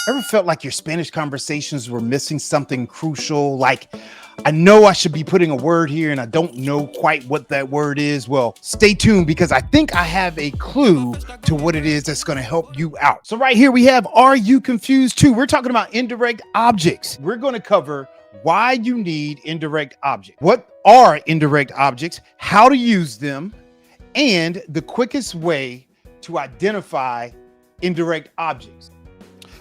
Ever felt like your Spanish conversations were missing something crucial? Like, I know I should be putting a word here and I don't know quite what that word is. Well, stay tuned because I think I have a clue to what it is that's going to help you out. So, right here we have Are You Confused Too? We're talking about indirect objects. We're going to cover why you need indirect objects. What are indirect objects? How to use them, and the quickest way to identify indirect objects.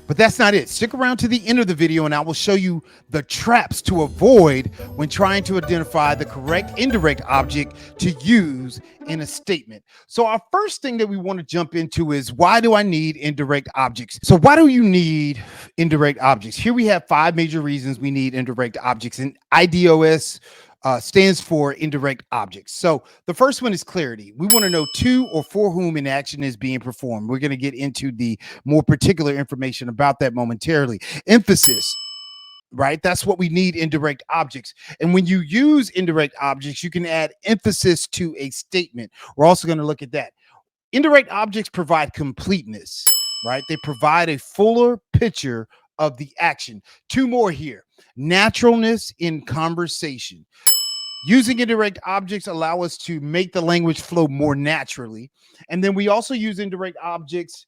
But that's not it. Stick around to the end of the video and I will show you the traps to avoid when trying to identify the correct indirect object to use in a statement. So our first thing that we want to jump into is, why do I need indirect objects? So why do you need indirect objects? Here we have 5 major reasons we need indirect objects, and IDOS stands for indirect objects. So the first one is clarity. We want to know to or for whom an action is being performed. We're going to get into the more particular information about that momentarily. Emphasis, right? That's what we need indirect objects. And when you use indirect objects, you can add emphasis to a statement. We're also going to look at that. Indirect objects provide completeness, right? They provide a fuller picture of the action. 2 more here. Naturalness in conversation. Using indirect objects allow us to make the language flow more naturally. And then we also use indirect objects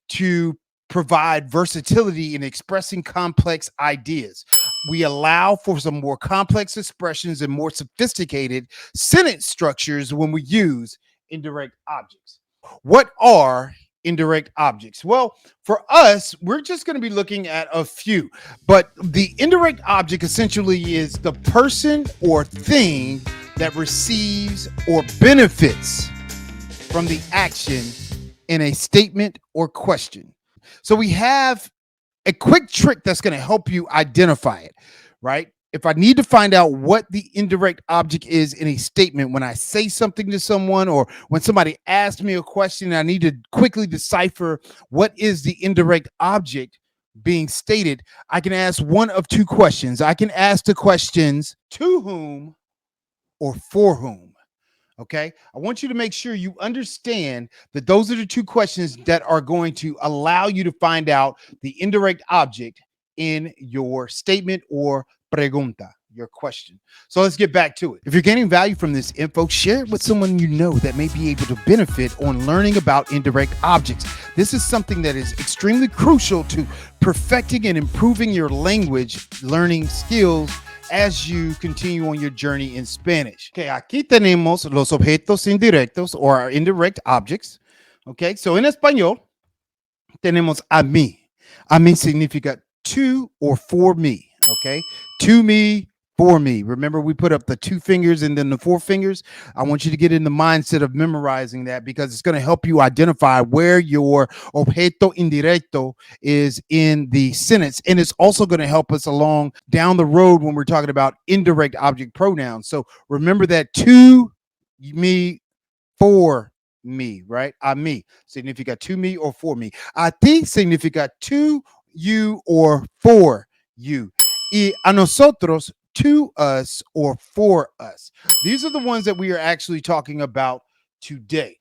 to provide versatility in expressing complex ideas. We allow for some more complex expressions and more sophisticated sentence structures when we use indirect objects. What are indirect objects? Well, for us, we're just going to be looking at a few, but the indirect object essentially is the person or thing that receives or benefits from the action in a statement or question. So we have a quick trick that's going to help you identify it, right? If I need to find out what the indirect object is in a statement, when I say something to someone or when somebody asks me a question, I need to quickly decipher what is the indirect object being stated. I can ask one of 2 questions. I can ask the questions to whom or for whom. Okay. I want you to make sure you understand that those are the 2 questions that are going to allow you to find out the indirect object in your statement or pregunta, your question. So let's get back to it. If you're gaining value from this info, share it with someone you know that may be able to benefit on learning about indirect objects. This is something that is extremely crucial to perfecting and improving your language learning skills as you continue on your journey in Spanish. Okay, aquí tenemos los objetos indirectos or indirect objects. Okay, so en español tenemos a mí. A mí significa to or for me. Okay, to me, for me. Remember, we put up the 2 fingers and then the 4 fingers. I want you to get in the mindset of memorizing that because it's going to help you identify where your objeto indirecto is in the sentence. And it's also going to help us along down the road when we're talking about indirect object pronouns. So remember that to me, for me, right? A mí significa to me or for me. A ti significa to you or for you. Y a nosotros, to us or for us. These are the ones that we are actually talking about today.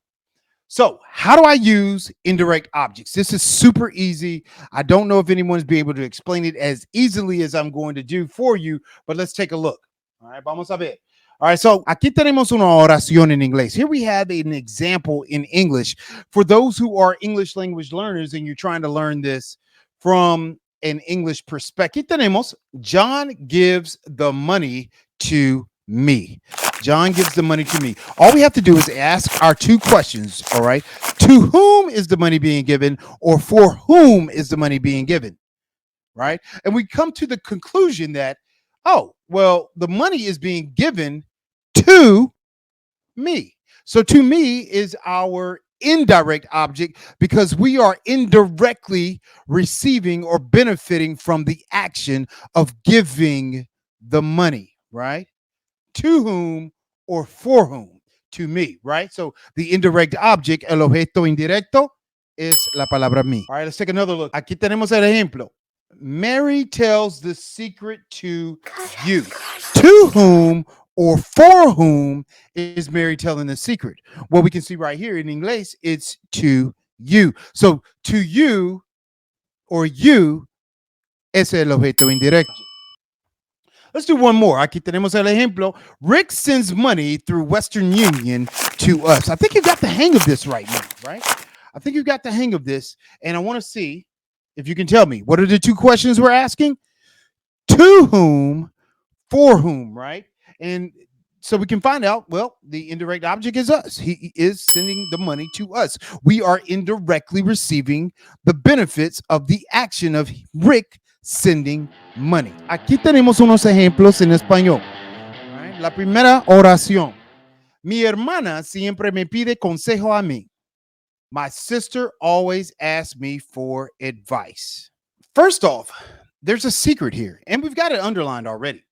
So how do I use indirect objects? This is super easy. I don't know if anyone's be able to explain it as easily as I'm going to do for you, but let's take a look. All right, vamos a ver. All right, so aquí tenemos una oración en inglés. Here we have an example in English for those who are English language learners and you're trying to learn this from an English perspective. Aquí tenemos, John gives the money to me. John gives the money to me. All we have to do is ask our 2 questions, all right? To whom is the money being given, or for whom is the money being given, right? And we come to the conclusion that, oh, well, the money is being given to me. So to me is our indirect object because we are indirectly receiving or benefiting from the action of giving the money, right? To whom or for whom? To me, right? So the indirect object, el objeto indirecto, es la palabra mí. All right, let's take another look. Aquí tenemos el ejemplo. Mary tells the secret to you. To whom or for whom is Mary telling the secret? Well, we can see right here in English, it's to you. So to you or you Ese es el objeto indirecto. Let's do one more. Aquí tenemos el ejemplo. Rick sends money through Western Union to us. I think you got the hang of this right now, right? I think you got the hang of this. And I want to see if you can tell me, what are the two questions we're asking? To whom, for whom, right? And so we can find out, well, the indirect object is us. He is sending the money to us. We are indirectly receiving the benefits of the action of Rick sending money. Aquí tenemos unos ejemplos en español. Right? La primera oración. Mi hermana siempre me pide consejo a mí. My sister always asks me for advice. First off, there's a secret here, and we've got it underlined already.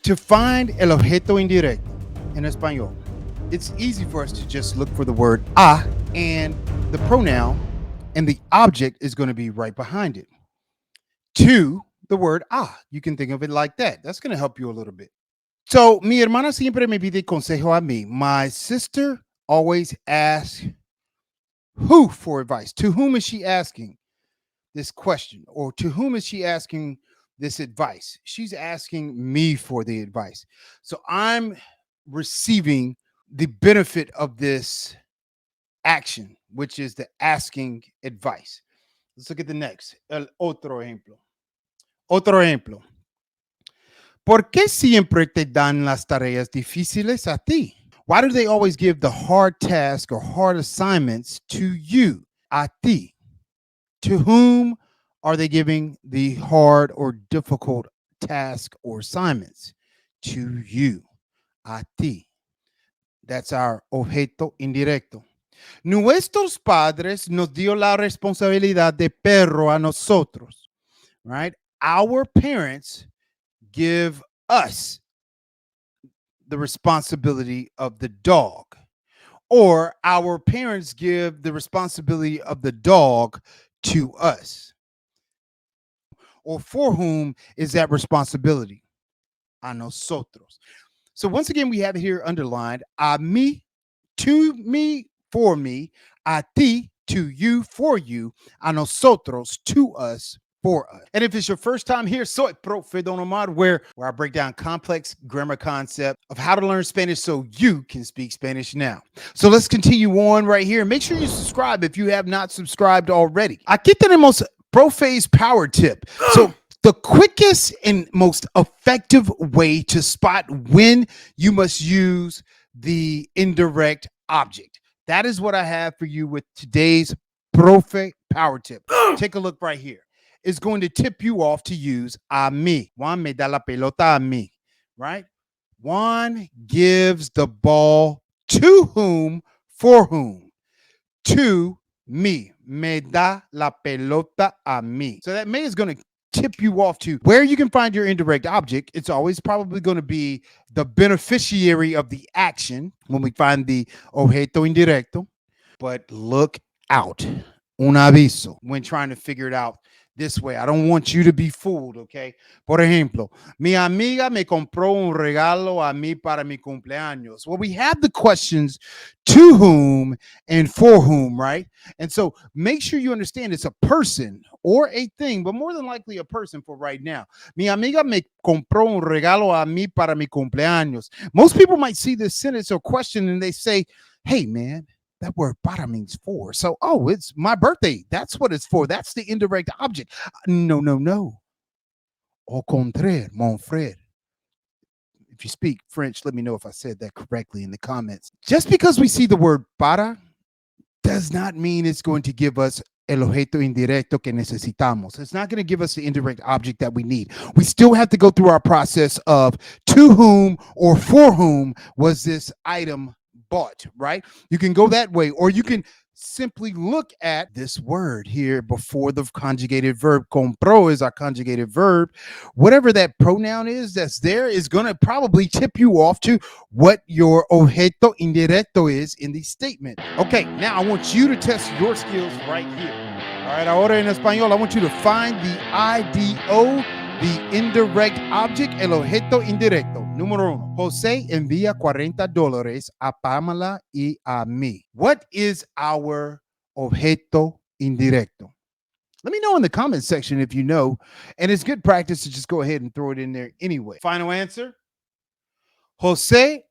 To find el objeto indirecto in español, it's easy for us to just look for the word a, and the pronoun and the object is going to be right behind it. To the word a, you can think of it like that. That's going to help you a little bit. So, mi hermana siempre me pide consejo a mí. My sister always asks who for advice. To whom is she asking this question? Or to whom is she asking this advice? She's asking me for the advice. So I'm receiving the benefit of this action, which is the asking advice. Let's look at the next. El otro ejemplo. Otro ejemplo. ¿Por qué siempre te dan las tareas difíciles a ti? Why do they always give the hard task or hard assignments to you, a ti? To whom are they giving the hard or difficult task or assignments? To you, a ti. That's our objeto indirecto. Nuestros padres nos dio la responsabilidad de perro a nosotros, right? Our parents give us the responsibility of the dog, or our parents give the responsibility of the dog to us. Or for whom is that responsibility? A nosotros. So once again, we have it here underlined. A mí, to me, for me. A ti, to you, for you. A nosotros, to us, for us. And if it's your first time here, soy Profe Don Omar, where I break down complex grammar concepts of how to learn Spanish so you can speak Spanish now. So let's continue on right here. Make sure you subscribe if you have not subscribed already. Aquí tenemos Prophase power tip. So the quickest and most effective way to spot when you must use the indirect object. That is what I have for you with today's Profe power tip. Take a look right here. It's going to tip you off to use a mí. Juan me da la pelota a mí, right? Juan gives the ball to whom, for whom? To me. Me da la pelota a mí. So that me is going to tip you off to where you can find your indirect object. It's always probably going to be the beneficiary of the action when we find the objeto indirecto. But look out. Un aviso when trying to figure it out this way. I don't want you to be fooled, okay? Por ejemplo, mi amiga me compró un regalo a mí para mi cumpleaños. Well, we have the questions to whom and for whom, right? And so make sure you understand it's a person or a thing, but more than likely a person for right now. Mi amiga me compró un regalo a mí para mi cumpleaños. Most people might see this sentence or question and they say, hey, man, that word para means for. So, oh, it's my birthday. That's what it's for. That's the indirect object. No, no, no. Au contraire, mon frère. If you speak French, let me know if I said that correctly in the comments. Just because we see the word para does not mean it's going to give us el objeto indirecto que necesitamos. It's not going to give us the indirect object that we need. We still have to go through our process of to whom or for whom was this item bought, right? You can go that way, or you can simply look at this word here before the conjugated verb. Compró is our conjugated verb. Whatever that pronoun is that's there is going to probably tip you off to what your objeto indirecto is in the statement. Okay, now I want you to test your skills right here. All right, ahora en español, I want you to find the IDO, the indirect object, el objeto indirecto. Número uno, José envía $40 a Pamela y a mí. What is our objeto indirecto? Let me know in the comment section if you know. And it's good practice to just go ahead and throw it in there anyway. Final answer. José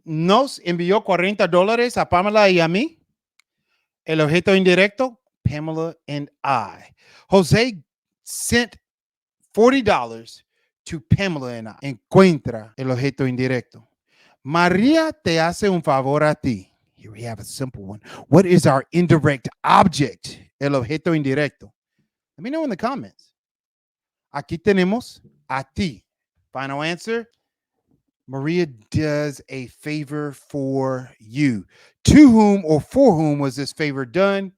nos envió $40 a Pamela y a mí. El objeto indirecto, Pamela and I. Jose sent $40 to Pamela and I. Encuentra el objeto indirecto. María te hace un favor a ti. Here we have a simple one. What is our indirect object? El objeto indirecto. Let me know in the comments. Aquí tenemos a ti. Final answer. Maria does a favor for you. To whom or for whom was this favor done?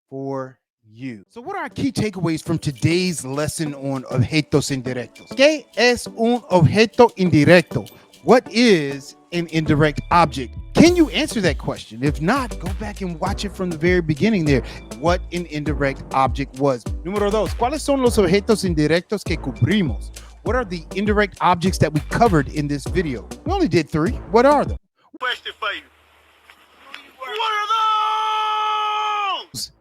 For you. So what are our key takeaways from today's lesson on objetos indirectos? ¿Qué es un objeto indirecto? What is an indirect object? Can you answer that question? If not, go back and watch it from the very beginning there. What an indirect object was. Número dos, ¿cuáles son los objetos indirectos que cubrimos? What are the indirect objects that we covered in this video? We only did 3. What are them? Question for you. What are those?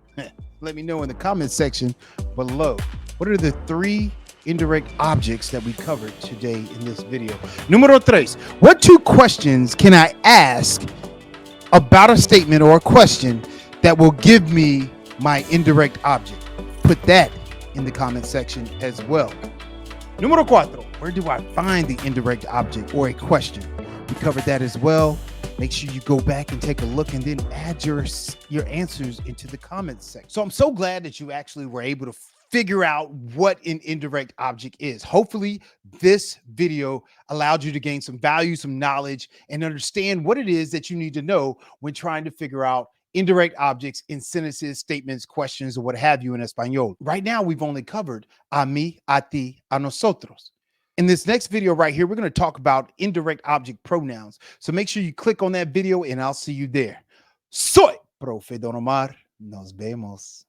Let me know in the comment section below. What are the 3 indirect objects that we covered today in this video? Número 3. What 2 questions can I ask about a statement or a question that will give me my indirect object? Put that in the comment section as well. Número 4. Where do I find the indirect object or a question? We covered that as well. Make sure you go back and take a look and then add your answers into the comments section. So I'm so glad that you actually were able to figure out what an indirect object is. Hopefully this video allowed you to gain some value, some knowledge, and understand what it is that you need to know when trying to figure out indirect objects in sentences, statements, questions, or what have you in Espanol. Right now, we've only covered a mí, a ti, a nosotros. In this next video right here, we're going to talk about indirect object pronouns. So make sure you click on that video and I'll see you there. Soy Profe Don Omar. Nos vemos.